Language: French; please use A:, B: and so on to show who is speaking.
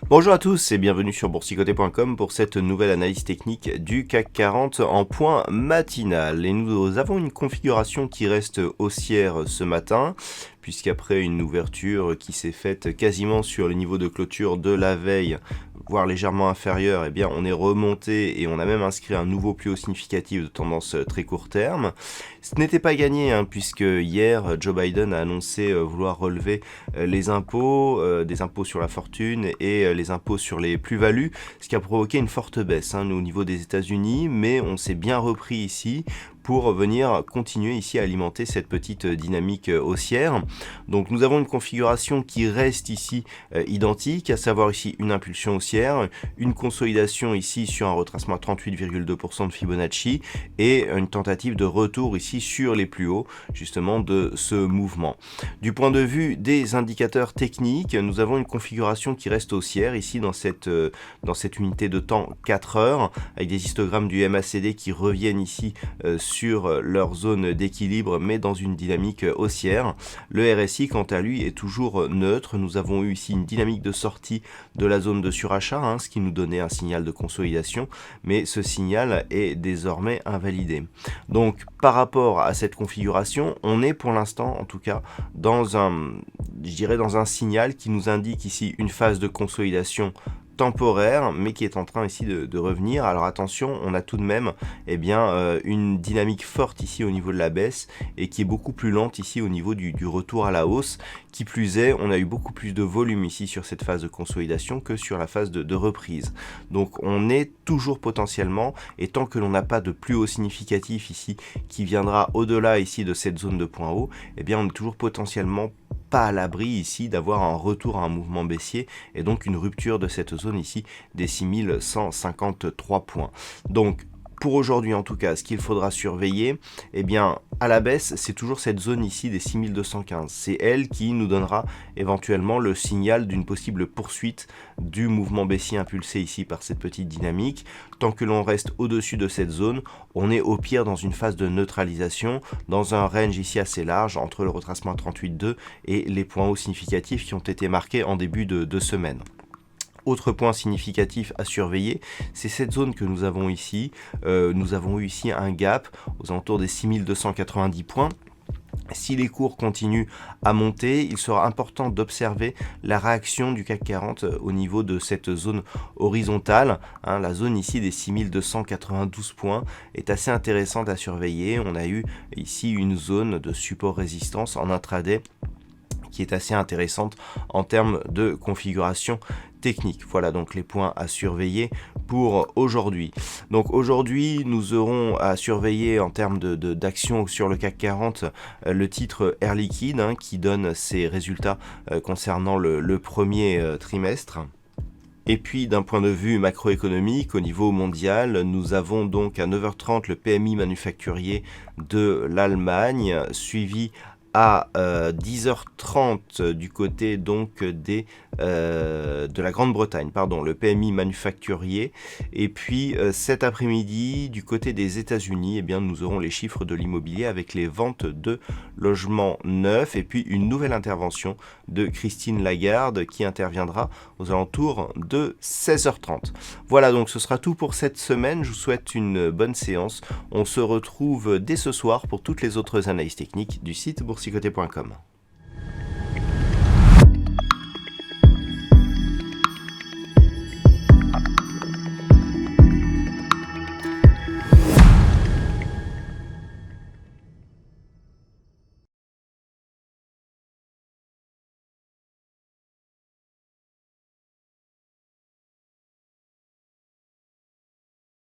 A: Bonjour à tous et bienvenue sur boursicoté.com pour cette nouvelle analyse technique du CAC 40 en point matinal. Et nous avons une configuration qui reste haussière ce matin, puisqu'après une ouverture qui s'est faite quasiment sur le niveau de clôture de la veille, voire légèrement inférieur, eh bien on est remonté et on a même inscrit un nouveau plus haut significatif de tendance très court terme. Ce n'était pas gagné, puisque hier Joe Biden a annoncé vouloir relever les impôts, des impôts sur la fortune et les impôts sur les plus-values, ce qui a provoqué une forte baisse au niveau des États-Unis, mais on s'est bien repris ici pour venir continuer ici à alimenter cette petite dynamique haussière. Donc nous avons une configuration qui reste ici identique, à savoir ici une impulsion haussière, une consolidation ici sur un retracement à 38,2% de Fibonacci et une tentative de retour ici sur les plus hauts justement de ce mouvement. Du point de vue des indicateurs techniques, nous avons une configuration qui reste haussière ici dans cette unité de temps 4 heures avec des histogrammes du MACD qui reviennent ici sur leur zone d'équilibre mais dans une dynamique haussière. Le RSI quant à lui est toujours neutre. Nous avons eu ici une dynamique de sortie de la zone de surachat, ce qui nous donnait un signal de consolidation, mais ce signal est désormais invalidé. Donc par rapport à cette configuration, on est pour l'instant en tout cas dans un signal qui nous indique ici une phase de consolidation temporaire, mais qui est en train ici de revenir. Alors attention, on a tout de même une dynamique forte ici au niveau de la baisse et qui est beaucoup plus lente ici au niveau du retour à la hausse. Qui plus est, on a eu beaucoup plus de volume ici sur cette phase de consolidation que sur la phase de reprise. Donc on est toujours potentiellement, et tant que l'on n'a pas de plus haut significatif ici qui viendra au-delà ici de cette zone de point haut, eh bien on est toujours potentiellement pas à l'abri ici d'avoir un retour à un mouvement baissier et donc une rupture de cette zone ici des 6153 points. Donc pour aujourd'hui en tout cas, ce qu'il faudra surveiller, eh bien à la baisse, c'est toujours cette zone ici des 6215. C'est elle qui nous donnera éventuellement le signal d'une possible poursuite du mouvement baissier impulsé ici par cette petite dynamique. Tant que l'on reste au-dessus de cette zone, on est au pire dans une phase de neutralisation, dans un range ici assez large entre le retracement à 38,2 et les points hauts significatifs qui ont été marqués en début de semaine. Autre point significatif à surveiller, c'est cette zone que nous avons ici. Nous avons eu ici un gap aux alentours des 6290 points. Si les cours continuent à monter, il sera important d'observer la réaction du CAC 40 au niveau de cette zone horizontale. La zone ici des 6292 points est assez intéressante à surveiller. On a eu ici une zone de support-résistance en intraday qui est assez intéressante en termes de configuration technique. Voilà donc les points à surveiller pour aujourd'hui. Donc aujourd'hui, nous aurons à surveiller en termes d'action sur le CAC 40 le titre Air Liquide qui donne ses résultats concernant le premier trimestre. Et puis d'un point de vue macroéconomique, au niveau mondial, nous avons donc à 9h30 le PMI manufacturier de l'Allemagne, suivi à 10h30 du côté donc de la Grande-Bretagne, le PMI manufacturier. Et puis cet après-midi, du côté des États-Unis, nous aurons les chiffres de l'immobilier avec les ventes de logements neufs et puis une nouvelle intervention de Christine Lagarde qui interviendra aux alentours de 16h30. Voilà, donc ce sera tout pour cette semaine. Je vous souhaite une bonne séance. On se retrouve dès ce soir pour toutes les autres analyses techniques du site boursicoté.com.